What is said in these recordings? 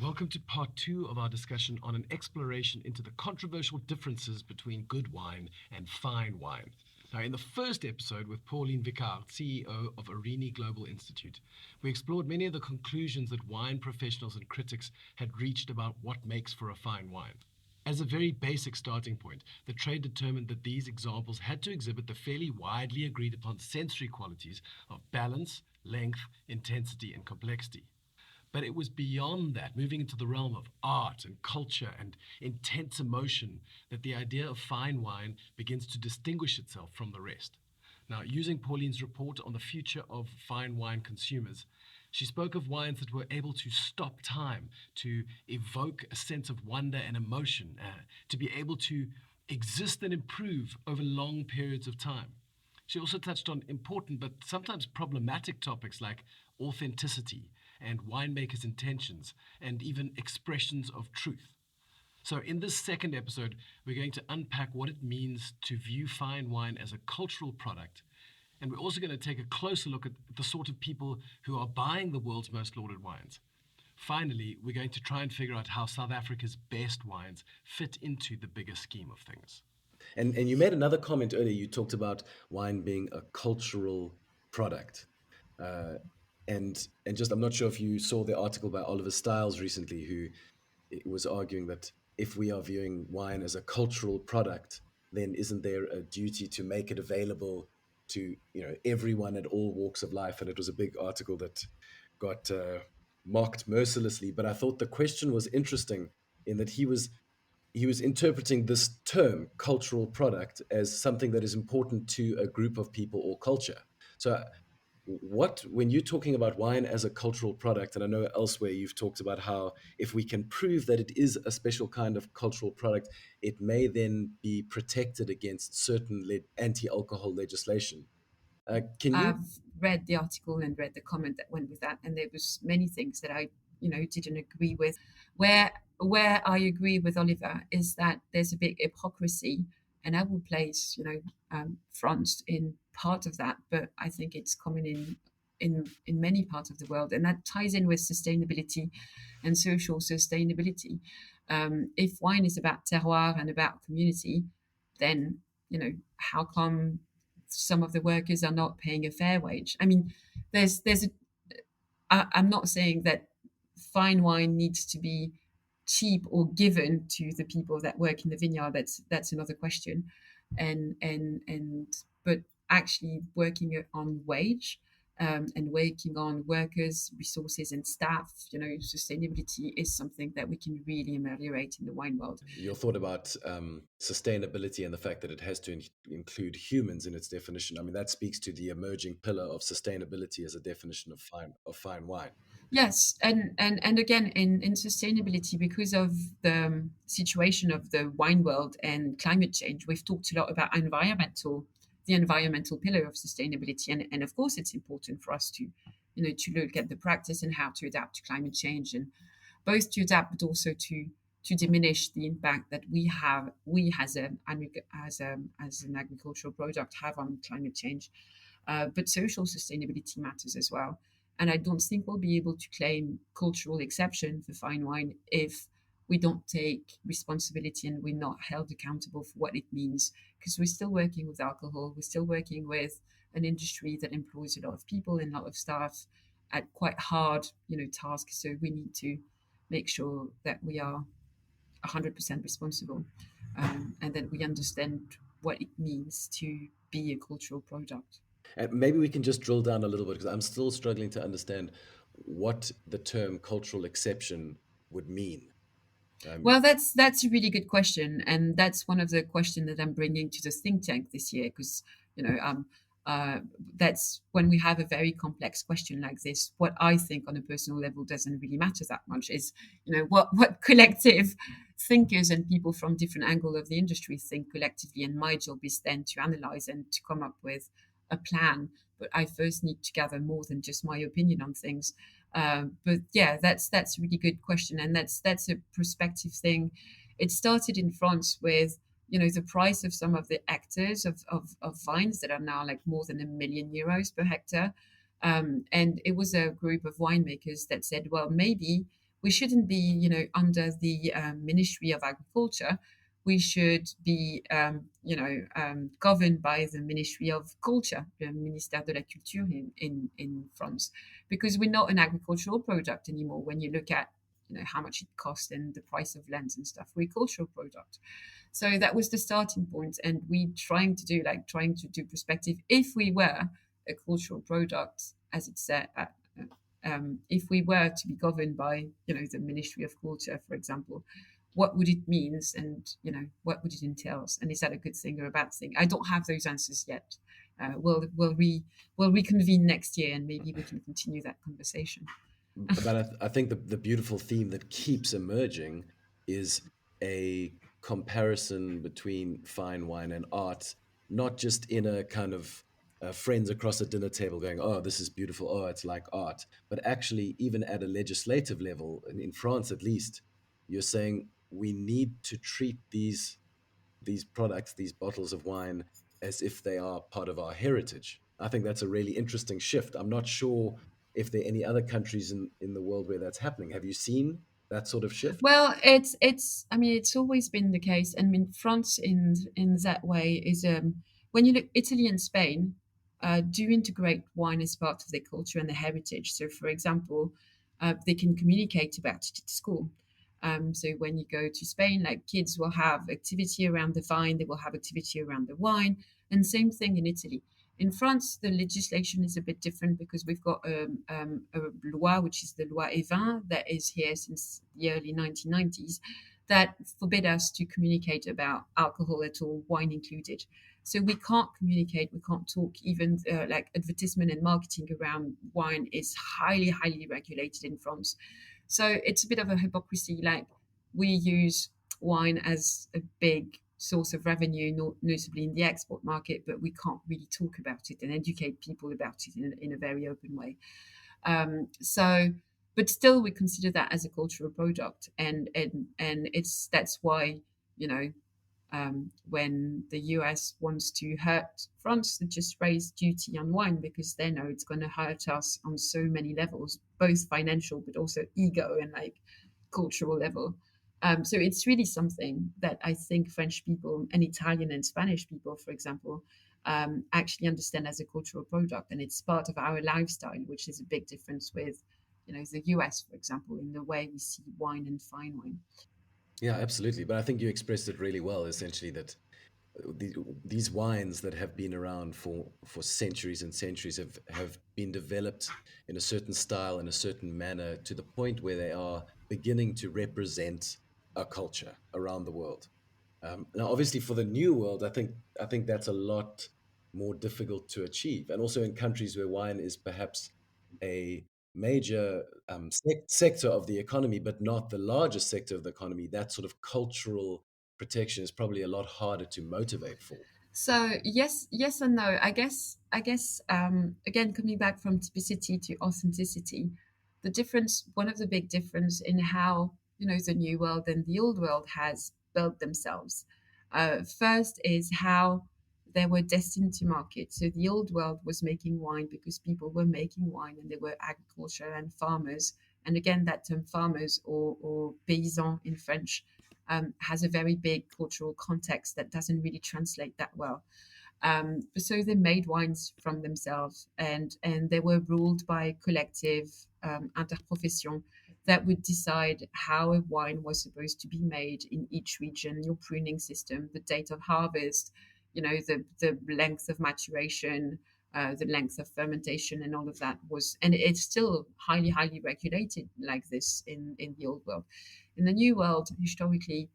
Welcome to part two of our discussion on an exploration into the controversial differences between good wine and fine wine. Now, in the first episode with Pauline Vicard, CEO of Areni Global Institute, we explored many of the conclusions that wine professionals and critics had reached about what makes for a fine wine. As a very basic starting point, the trade determined that these examples had to exhibit the fairly widely agreed upon sensory qualities of balance, length, intensity, and complexity. But it was beyond that, moving into the realm of art and culture and intense emotion, that the idea of fine wine begins to distinguish itself from the rest. Now, using Pauline's report on the future of fine wine consumers, she spoke of wines that were able to stop time, to evoke a sense of wonder and emotion, to be able to exist and improve over long periods of time. She also touched on important but sometimes problematic topics like authenticity and winemakers' intentions and even expressions of truth. So, in this second episode, we're going to unpack what it means to view fine wine as a cultural product. And we're also going to take a closer look at the sort of people who are buying the world's most lauded wines. Finally, we're going to try and figure out how South Africa's best wines fit into the bigger scheme of things. And you made another comment earlier. You talked about wine being a cultural product, uh, and just I'm not sure if you saw the article by Oliver Stiles recently, who was arguing that if we are viewing wine as a cultural product, then isn't there a duty to make it available to everyone at all walks of life? And it was a big article that got mocked mercilessly. But I thought the question was interesting in that he was interpreting this term cultural product as something that is important to a group of people or culture. So what when you're talking about wine as a cultural product, and I know elsewhere you've talked about how if we can prove that it is a special kind of cultural product, it may then be protected against certain anti-alcohol legislation. Can you I've read the article and read the comment that went with that, and there was many things that I didn't agree with. Where I agree with Oliver is that there's a big hypocrisy, and I will place France in part of that, but I think it's common in many parts of the world, and that ties in with sustainability and social sustainability. If wine is about terroir and about community, then how come some of the workers are not paying a fair wage? I mean, there's a I'm not saying that fine wine needs to be cheap or given to the people that work in the vineyard. That's another question, and but actually working on wage, and working on workers, resources, and staff. Sustainability is something that we can really ameliorate in the wine world. your thought about sustainability and the fact that it has to include humans in its definition? I mean, that speaks to the emerging pillar of sustainability as a definition of fine wine. Yes, and again in sustainability, because of the situation of the wine world and climate change, we've talked a lot about the environmental pillar of sustainability, and of course it's important for us to look at the practice and how to adapt to climate change, and both to adapt but also to diminish the impact that we as an agricultural product have on climate change. But social sustainability matters as well. And I don't think we'll be able to claim cultural exception for fine wine if we don't take responsibility and we're not held accountable for what it means. Because we're still working with alcohol, we're still working with an industry that employs a lot of people and a lot of staff at quite hard, tasks. So we need to make sure that we are 100% responsible, and that we understand what it means to be a cultural product. And maybe we can just drill down a little bit because I'm still struggling to understand what the term cultural exception would mean. Um, Well, that's a really good question, and that's one of the questions that I'm bringing to the think tank this year, because you know um, that's when we have a very complex question like this. What I think on a personal level doesn't really matter that much. Is what collective thinkers and people from different angle of the industry think collectively, and my job is then to analyze and to come up with a plan. But I first need to gather more than just my opinion on things. But yeah, that's a really good question, and that's a perspective thing. It started in France with the price of some of the hectares of vines that are now like more than €1 million per hectare, and it was a group of winemakers that said, well, maybe we shouldn't be, under the Ministry of Agriculture. We should be, governed by the Ministry of Culture, the Ministère de la Culture in France, because we're not an agricultural product anymore. When you look at, how much it costs and the price of lands and stuff, we're a cultural product. So that was the starting point, and we trying to do perspective. If we were a cultural product, as it said, if we were to be governed by, the Ministry of Culture, for example, what would it mean, and what would it entail, and is that a good thing or a bad thing? I don't have those answers yet. We'll reconvene next year, and maybe we can continue that conversation. But I think the beautiful theme that keeps emerging is a comparison between fine wine and art, not just in a kind of friends across a dinner table going, oh, this is beautiful, oh, it's like art, but actually, even at a legislative level, in France at least, you're saying we need to treat these products, these bottles of wine, as if they are part of our heritage. I think that's a really interesting shift. I'm not sure if there are any other countries in the world where that's happening. Have you seen that sort of shift? Well, it's. I mean, it's always been the case. I mean, France in that way is, when you look, Italy and Spain do integrate wine as part of their culture and their heritage. So, for example, they can communicate about it at school. So when you go to Spain, like, kids will have activity around the vine, they will have activity around the wine, and same thing in Italy. In France, the legislation is a bit different because we've got a loi, which is the Loi Evin, that is here since the early 1990s, that forbid us to communicate about alcohol at all, wine included. So we can't communicate, we can't talk, even like advertisement and marketing around wine is highly, highly regulated in France. So it's a bit of a hypocrisy. Like, we use wine as a big source of revenue, notably in the export market, but we can't really talk about it and educate people about it in a very open way. But still, we consider that as a cultural product, and that's why, when the US wants to hurt France, they just raise duty on wine because they know it's going to hurt us on so many levels, both financial but also ego and like cultural level. So it's really something that I think French people and Italian and Spanish people, for example, actually understand as a cultural product, and it's part of our lifestyle, which is a big difference with, the US, for example, in the way we see wine and fine wine. Yeah, absolutely. But I think you expressed it really well, essentially, that the, these wines that have been around for centuries and centuries have been developed in a certain style, in a certain manner, to the point where they are beginning to represent a culture around the world. Now, obviously, for the new world, I think that's a lot more difficult to achieve, and also in countries where wine is perhaps a major sector of the economy, but not the largest sector of the economy. That sort of cultural protection is probably a lot harder to motivate for. So yes and no. I guess again, coming back from typicity to authenticity, the difference, one of the big difference in how, the new world and the old world has built themselves. First is how they were destined to market. So the old world was making wine because people were making wine, and they were agriculture and farmers. And again, that term farmers, or paysans in French, has a very big cultural context that doesn't really translate that well. So they made wines from themselves, and they were ruled by a collective, interprofession, that would decide how a wine was supposed to be made in each region, your pruning system, the date of harvest, the length of maturation, the length of fermentation, and all of that was, and it's still highly, highly regulated like this in the old world. In the new world, historically,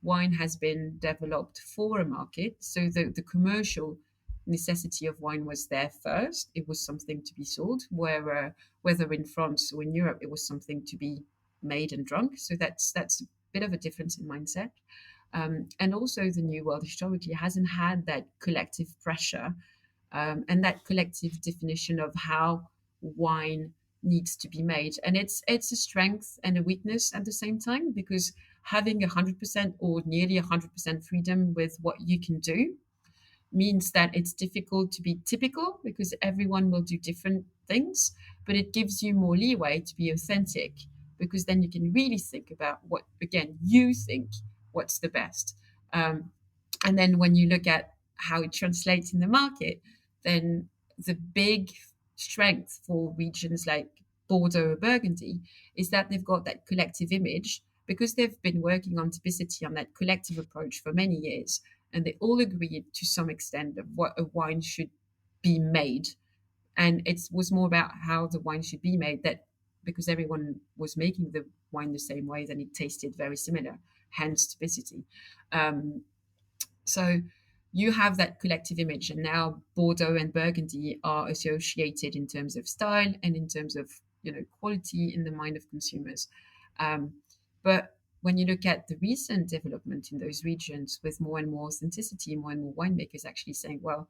wine has been developed for a market. So the commercial necessity of wine was there first. It was something to be sold, where whether in France or in Europe, it was something to be made and drunk. So that's a bit of a difference in mindset. And also, the new world historically hasn't had that collective pressure, and that collective definition of how wine needs to be made. And it's a strength and a weakness at the same time, because having 100% or nearly 100% freedom with what you can do means that it's difficult to be typical, because everyone will do different things, but it gives you more leeway to be authentic because then you can really think about what, again, you think what's the best. And then when you look at how it translates in the market, then the big strength for regions like Bordeaux or Burgundy is that they've got that collective image because they've been working on typicity on that collective approach for many years. And they all agreed to some extent of what a wine should be made. And it was more about how the wine should be made, that because everyone was making the wine the same way, then it tasted very similar, hence typicity. Um, so you have that collective image, and now Bordeaux and Burgundy are associated in terms of style and in terms of quality in the mind of consumers. But when you look at the recent development in those regions with more and more authenticity, more and more winemakers actually saying, well,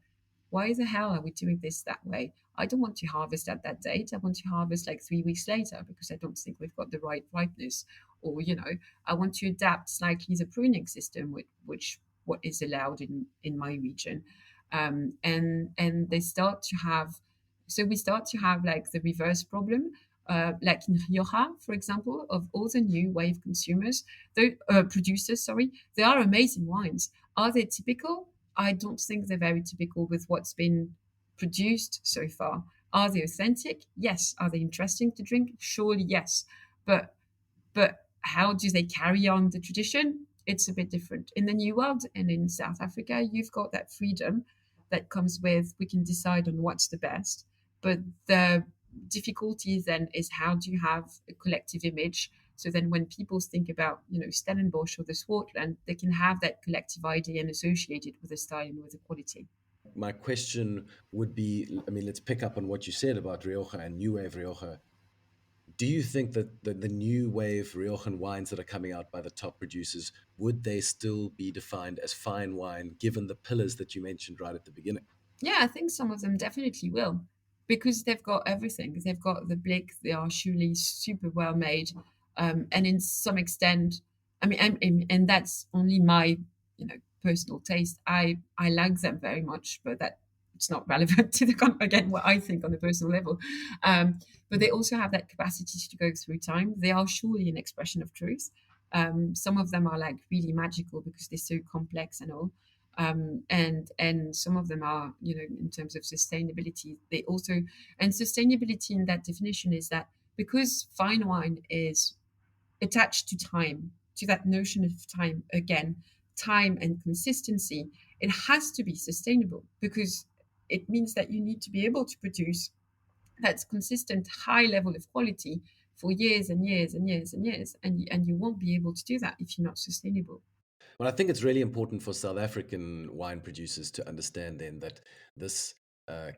why the hell are we doing this that way? I don't want to harvest at that date. I want to harvest like 3 weeks later because I don't think we've got the right ripeness. Or, I want to adapt slightly the pruning system, which what is allowed in my region. And they start to have, so we start to have like the reverse problem. Like in Rioja, for example, of all the new wave consumers, producers, sorry, they are amazing wines. Are they typical? I don't think they're very typical with what's been produced so far. Are they authentic? Yes. Are they interesting to drink? Surely yes. But how do they carry on the tradition? It's a bit different. In the New World and in South Africa, you've got that freedom that comes with we can decide on what's the best. But the difficulty then is how do you have a collective image? So then when people think about, Stellenbosch or the Swartland, they can have that collective idea and associate it with the style and with the quality. My question would be, I mean, let's pick up on what you said about Rioja and New Wave Rioja. Do you think that the new wave Riojan wines that are coming out by the top producers, would they still be defined as fine wine given the pillars that you mentioned right at the beginning? Yeah, I think some of them definitely will, because they've got everything. They've got the blick. They are surely super well made, and in some extent, I mean, and that's only my personal taste. I like them very much, but that it's not relevant to again what I think on a personal level. But they also have that capacity to go through time. They are surely an expression of truth. Some of them are like really magical because they're so complex and all. And some of them are, in terms of sustainability, they also, and sustainability in that definition is that because fine wine is attached to time, to that notion of time, again, time and consistency, it has to be sustainable because it means that you need to be able to produce that consistent high level of quality for years and years and years and years, and you won't be able to do that if you're not sustainable. Well, I think it's really important for South African wine producers to understand then that this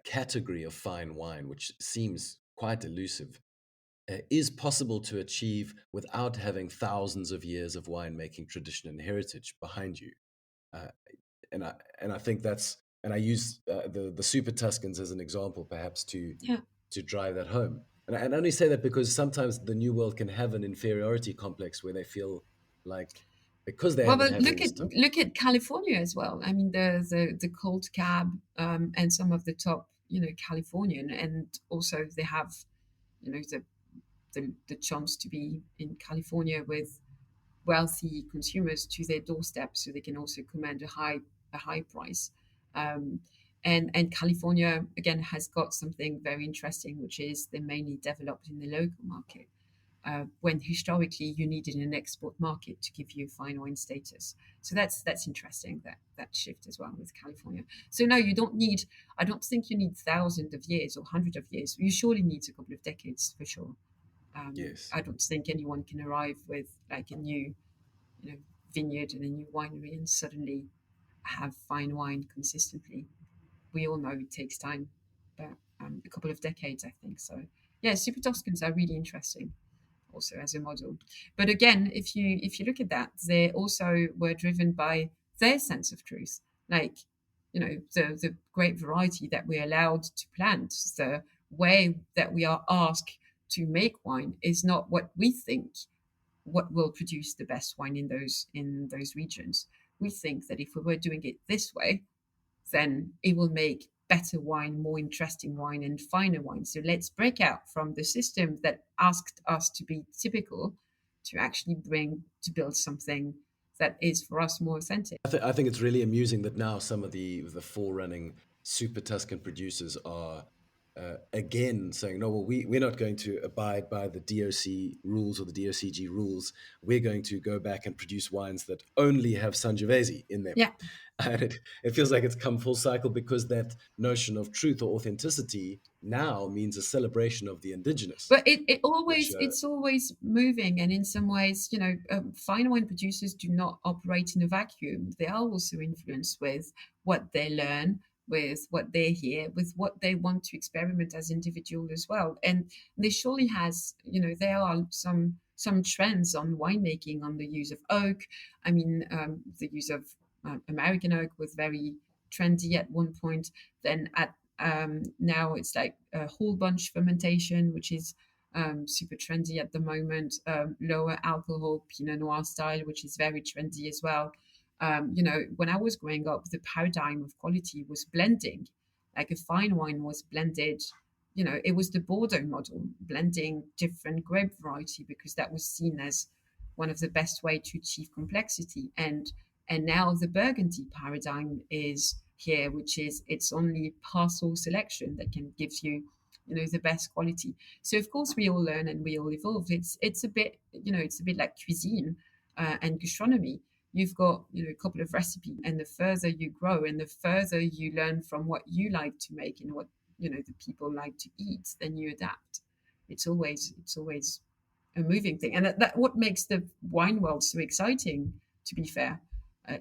category of fine wine, which seems quite elusive, is possible to achieve without having thousands of years of winemaking tradition and heritage behind you. Uh, and I think that's, and I use the Super Tuscans as an example, perhaps Yeah. to drive that home. And I only say that because sometimes the New World can have an inferiority complex where they feel like because they Well, haven't but had all look this at time. look at California as well. I mean, the Cold Cab and some of the top, Californian, and also they have, the chance to be in California with wealthy consumers to their doorstep, so they can also command a high price. Um, and California again has got something very interesting, which is they're mainly developed in the local market. When historically you needed an export market to give you fine wine status. So that's interesting, that shift as well with California. So no, you don't need. I don't think you need thousands of years or hundreds of years. You surely need a couple of decades for sure. Yes. I don't think anyone can arrive with like a new, vineyard and a new winery and suddenly have fine wine consistently. We all know it takes time, but a couple of decades, I think. So yeah, Super Toscans are really interesting also as a model. But again, if you look at that, they also were driven by their sense of truth, like the great variety that we're allowed to plant, the way that we are asked to make wine is not what we think what will produce the best wine in those regions. We think that if we were doing it this way, then it will make better wine, more interesting wine, and finer wine. So let's break out from the system that asked us to be typical to actually build something that is for us more authentic. I think it's really amusing that now some of the forerunning super Tuscan producers are again saying, no, well, we're not going to abide by the DOC rules or the DOCG rules. We're going to go back and produce wines that only have Sangiovese in them. Yeah. And it feels like it's come full cycle, because that notion of truth or authenticity now means a celebration of the indigenous. But Which, it's always moving, and in some ways, fine wine producers do not operate in a vacuum. They are also influenced with what they learn, with what they hear, with what they want to experiment as individual as well. And there surely has, there are some trends on winemaking, on the use of oak. I mean, the use of American oak was very trendy at one point. Then now it's like whole bunch fermentation, which is super trendy at the moment. Lower alcohol Pinot Noir style, which is very trendy as well. When I was growing up, the paradigm of quality was blending. Like a fine wine was blended. It was the Bordeaux model, blending different grape variety, because that was seen as one of the best way to achieve complexity. And now the Burgundy paradigm is here, which is it's only parcel selection that can give you, the best quality. So of course we all learn and we all evolve. It's a bit, it's a bit like cuisine and gastronomy. You've got, a couple of recipes, and the further you grow and the further you learn from what you like to make and what, the people like to eat, then you adapt. It's always a moving thing. And that what makes the wine world so exciting, to be fair.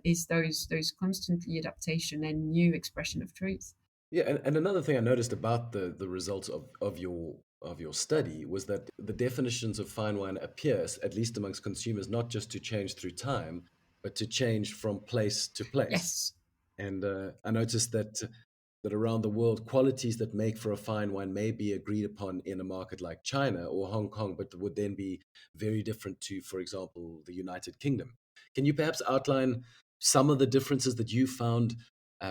Is those constantly adaptation and new expression of truth. yeah, and another thing I noticed about the results of your study was that the definitions of fine wine appears, at least amongst consumers, not just to change through time, but to change from place to place. Yes. And I noticed that around the world, qualities that make for a fine wine may be agreed upon in a market like China or Hong Kong, but would then be very different to, for example, the United Kingdom. Can you perhaps outline some of the differences that you found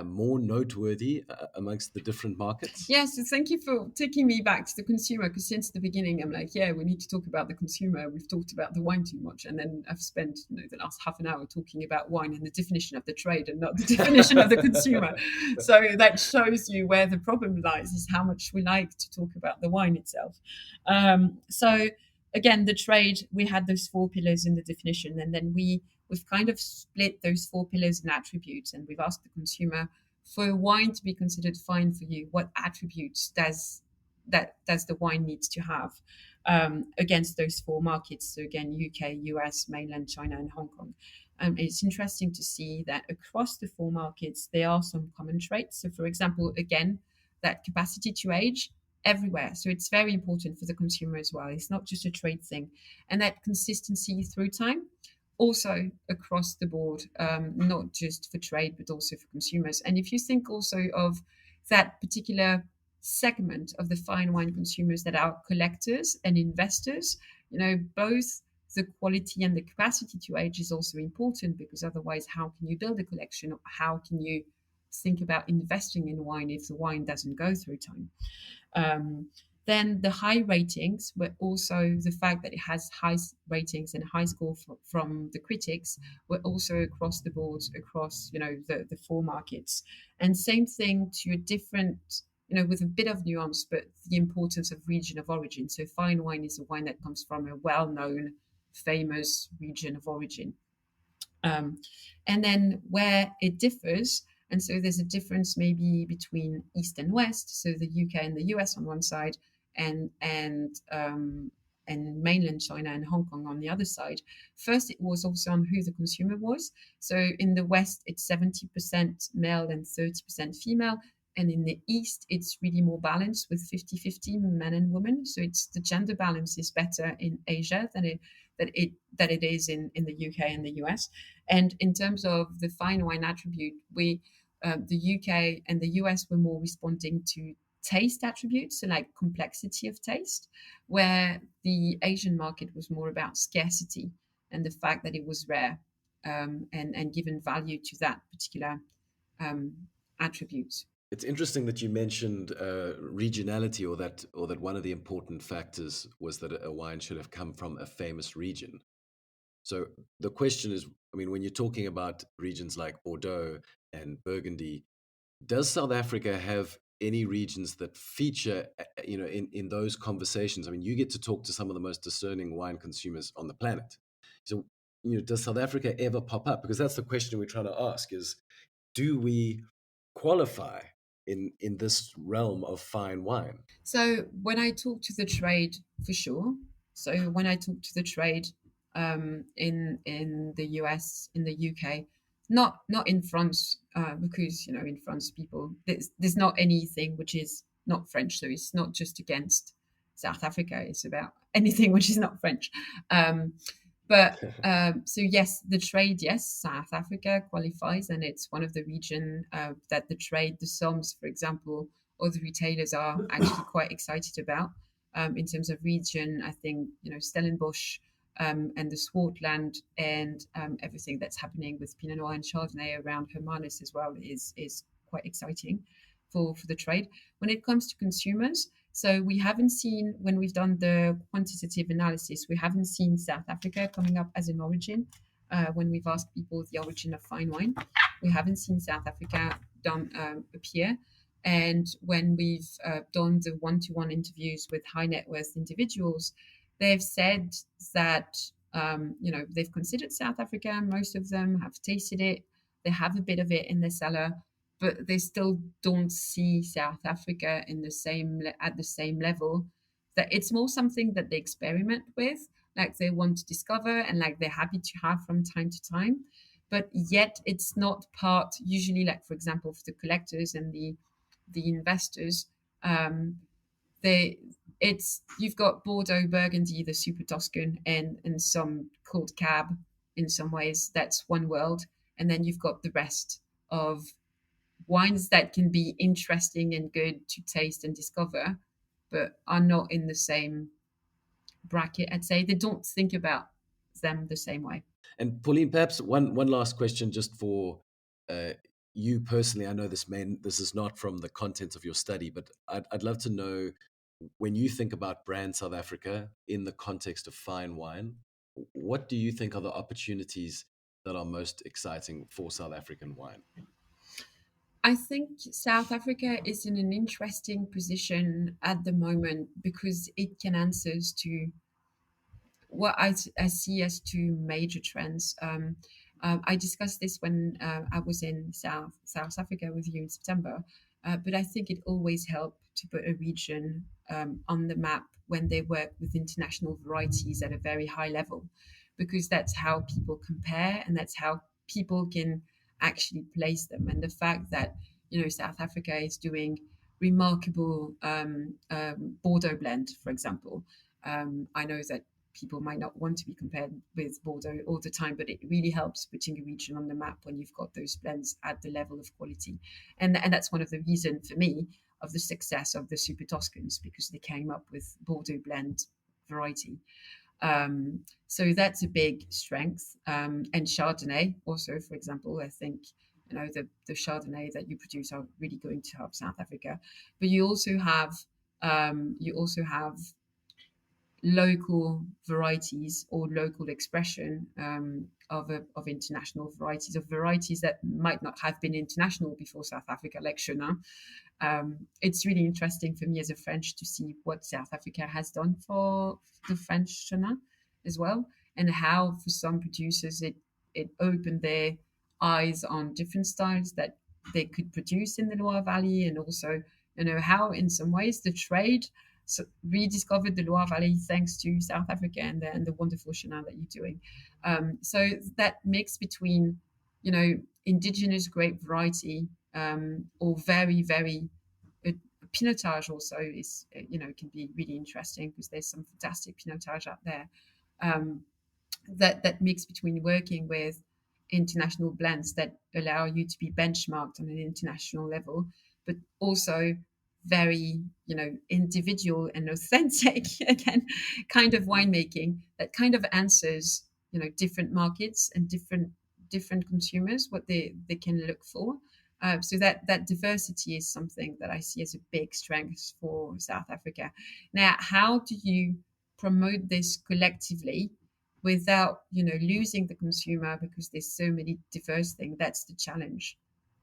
more noteworthy amongst the different markets? Yeah, so thank you for taking me back to the consumer, because since the beginning, I'm like, yeah, we need to talk about the consumer. We've talked about the wine too much. And then I've spent the last half an hour talking about wine and the definition of the trade and not the definition of the consumer. So that shows you where the problem lies, is how much we like to talk about the wine itself. So again, the trade, we had those 4 pillars in the definition, and then we've kind of split those 4 pillars in attributes, and we've asked the consumer, for a wine to be considered fine for you, what attributes does the wine needs to have against those 4 markets? So again, UK, US, mainland China, and Hong Kong. It's interesting to see that across the 4 markets, there are some common traits. So for example, again, that capacity to age everywhere. So it's very important for the consumer as well. It's not just a trade thing. And that consistency through time, also across the board, not just for trade, but also for consumers. And if you think also of that particular segment of the fine wine consumers that are collectors and investors, both the quality and the capacity to age is also important, because otherwise, how can you build a collection? How can you think about investing in wine if the wine doesn't go through time? Then the high ratings were also the fact that it has high ratings and high score from the critics were also across the board, across, the 4 markets. And same thing to a different, with a bit of nuance, but the importance of region of origin. So fine wine is a wine that comes from a well-known, famous region of origin. And then where it differs, and so there's a difference maybe between East and West, so the UK and the US on one side, and mainland China and Hong Kong on the other side. First, it was also on who the consumer was. So in the West, it's 70% male and 30% female. And in the East, it's really more balanced with 50-50 men and women. So it's the gender balance is better in Asia than it is in the UK and the US. And in terms of the fine wine attribute, the UK and the US were more responding to taste attributes, so like complexity of taste, where the Asian market was more about scarcity and the fact that it was rare, and given value to that particular attribute. It's interesting that you mentioned regionality, or that one of the important factors was that a wine should have come from a famous region. So the question is, I mean, when you're talking about regions like Bordeaux and Burgundy, does South Africa have any regions that feature, in those conversations? I mean, you get to talk to some of the most discerning wine consumers on the planet. So, does South Africa ever pop up? Because that's the question we're trying to ask: is do we qualify in this realm of fine wine? So when I talk to the trade, for sure. So when I talk to the trade in the US, in the UK, not in France, because in France people there's not anything which is not French. So it's not just against South Africa. It's about anything which is not French. Um, but so yes, the trade, yes, South Africa qualifies, and it's one of the region that the trade, the SOMs, for example, or the retailers are actually quite excited about. In terms of region, I think Stellenbosch and the Swartland and everything that's happening with Pinot Noir and Chardonnay around Hermanus as well is quite exciting for the trade. When it comes to consumers, so we haven't seen, when we've done the quantitative analysis, we haven't seen South Africa coming up as an origin. When we've asked people the origin of fine wine, we haven't seen South Africa appear. And when we've done the one-to-one interviews with high net worth individuals, they've said that they've considered South Africa. Most of them have tasted it. They have a bit of it in their cellar, but they still don't see South Africa at the same level. That it's more something that they experiment with, like they want to discover and like they're happy to have from time to time. But yet it's not part, usually, like for example, for the collectors and the investors, they it's you've got Bordeaux, Burgundy, the super Tuscan, and some called Cab. In some ways, that's one world, and then you've got the rest of wines that can be interesting and good to taste and discover, but are not in the same bracket. I'd say they don't think about them the same way. And Pauline, perhaps one last question, just for uh, you personally. I know this is not from the contents of your study, but I'd love to know, when you think about brand South Africa in the context of fine wine, what do you think are the opportunities that are most exciting for South African wine? I think South Africa is in an interesting position at the moment because it can answer to what I see as two major trends. I discussed this when I was in South Africa with you in September, but I think it always helped to put a region on the map when they work with international varieties at a very high level, because that's how people compare and that's how people can actually place them. And the fact that South Africa is doing remarkable Bordeaux blend, for example. I know that people might not want to be compared with Bordeaux all the time, but it really helps putting a region on the map when you've got those blends at the level of quality. And that's one of the reasons for me of the success of the Super Toscans, because they came up with Bordeaux blend variety. So that's a big strength. And Chardonnay also, for example, I think the Chardonnay that you produce are really going to help South Africa. But you also have local varieties or local expression of international varieties that might not have been international before South Africa, like Chenin. It's really interesting for me as a French to see what South Africa has done for the French Chenin as well, and how for some producers it opened their eyes on different styles that they could produce in the Loire Valley, and also how in some ways the trade rediscovered the Loire Valley thanks to South Africa and the wonderful Chenin that you're doing. So that mix between, indigenous grape variety or very, very pinotage also is, can be really interesting because there's some fantastic pinotage out there. That mix between working with international blends that allow you to be benchmarked on an international level, but also very individual and authentic again kind of winemaking that kind of answers different markets and different consumers what they can look for. So that diversity is something that I see as a big strength for South Africa. Now, how do you promote this collectively without losing the consumer, because there's so many diverse things? That's the challenge.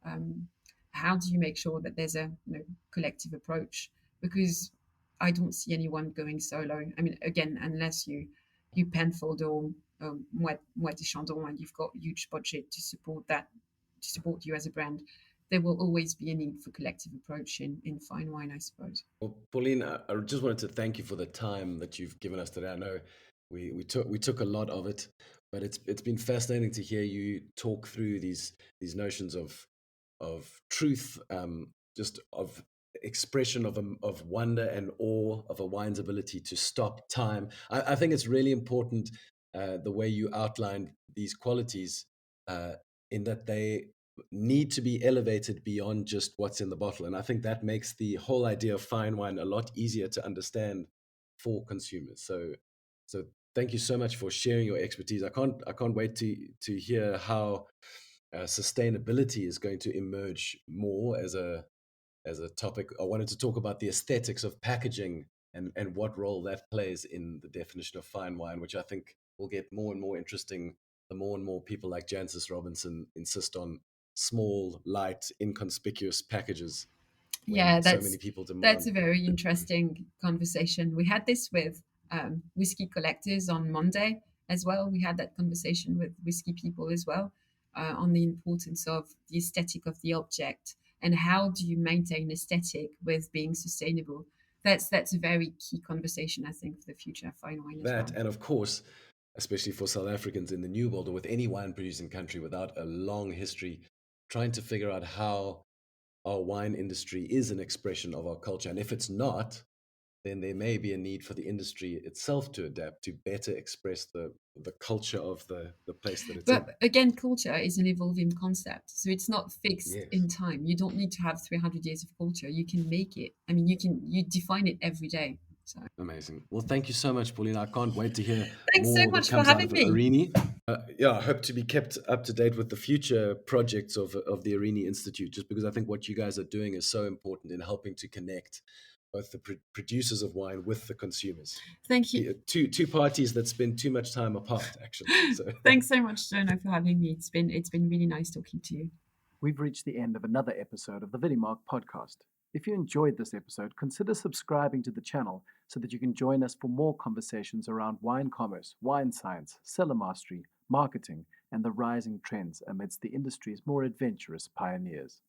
Um, how do you make sure that there's a collective approach? Because I don't see anyone going solo. I mean, again, unless you Penfold or Moët de Chandon, and you've got huge budget to support that, to support you as a brand, there will always be a need for collective approach in fine wine, I suppose. Well, Pauline, I just wanted to thank you for the time that you've given us today. I know we took a lot of it, but it's been fascinating to hear you talk through these notions of truth, just of expression of wonder and awe of a wine's ability to stop time. I think it's really important the way you outlined these qualities, uh, in that they need to be elevated beyond just what's in the bottle. And I think that makes the whole idea of fine wine a lot easier to understand for consumers. So thank you so much for sharing your expertise. I can't wait to hear how sustainability is going to emerge more as a topic. I wanted to talk about the aesthetics of packaging and what role that plays in the definition of fine wine, which I think will get more and more interesting the more and more people like Jancis Robinson insist on small, light, inconspicuous packages when Yeah, so many people that's demand. a very interesting conversation. We had this with whiskey collectors on Monday as well. We had that conversation with whiskey people as well, on the importance of the aesthetic of the object and how do you maintain aesthetic with being sustainable. That's a very key conversation, I think, for the future of fine wine as That, well. and of course, especially for South Africans in the New World or with any wine producing country without a long history, trying to figure out how our wine industry is an expression of our culture. And if it's not, then there may be a need for the industry itself to adapt to better express the culture of the place that it's in. But again, culture is an evolving concept. So it's not fixed Yes. in time. You don't need to have 300 years of culture. You can make it. I mean, you define it every day. So Amazing. Well, thank you so much, Pauline. I can't wait to hear thanks so more that much for comes out having of me. Areni. Yeah, I hope to be kept up to date with the future projects of the Areni Institute, just because I think what you guys are doing is so important in helping to connect both the producers of wine with the consumers. Thank you. Two parties that spend too much time apart, actually. So Thanks so much, Jonah, for having me. It's been really nice talking to you. We've reached the end of another episode of the Vidimark podcast. If you enjoyed this episode, consider subscribing to the channel so that you can join us for more conversations around wine commerce, wine science, cellar mastery, marketing, and the rising trends amidst the industry's more adventurous pioneers.